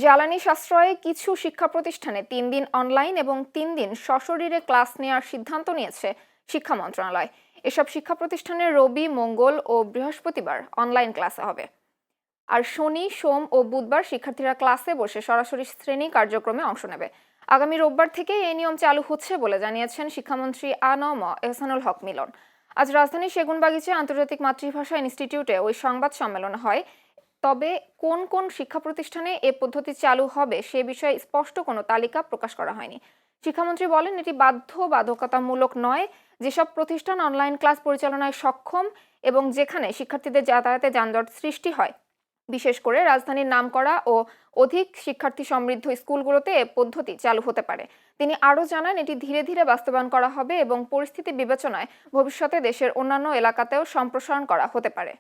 জ্বালানি সাশ্রয়ে কিছু শিক্ষা প্রতিষ্ঠানে ৩ দিন অনলাইন এবং ৩ দিন সশরীরে ক্লাস নেওয়ার সিদ্ধান্ত নিয়েছে শিক্ষা মন্ত্রণালয়। এসব শিক্ষা প্রতিষ্ঠানে রবি, মঙ্গল ও বৃহস্পতিবার অনলাইন ক্লাসে হবে। আর শনি, সোম ও বুধবার শিক্ষার্থীরা ক্লাসে বসে সরাসরি শ্রেণী কার্যক্রমে অংশ নেবে। আগামী রোববার থেকে এই নিয়ম চালু হচ্ছে বলে জানিয়েছেন শিক্ষামন্ত্রী আ.ন.ম এহসানুল হক মিলন। আজ রাজধানীর সেগুনবাগিচায় আন্তর্জাতিক মাতৃভাষা ইনস্টিটিউটে ওই সংবাদ সম্মেলন হয়। তবে কোন কোন শিক্ষা প্রতিষ্ঠানে এ পদ্ধতি চালু হবে সে বিষয়ে স্পষ্ট কোনো তালিকা প্রকাশ করা হয়নি। শিক্ষামন্ত্রী বলেন, এটি বাধ্যবাধকতামূলক নয়। যেসব প্রতিষ্ঠান অনলাইন ক্লাস পরিচালনায় সক্ষম এবং যেখানে শিক্ষার্থীদের যাতায়াতে যানজট সৃষ্টি হয়, বিশেষ করে রাজধানীর নামকরা ও অধিক শিক্ষার্থী সমৃদ্ধ স্কুলগুলোতে এ পদ্ধতি চালু হতে পারে। তিনি আরও জানান, এটি ধীরে ধীরে বাস্তবায়ন করা হবে এবং পরিস্থিতি বিবেচনায় ভবিষ্যতে দেশের অন্যান্য এলাকাতেও সম্প্রসারণ করা হতে পারে।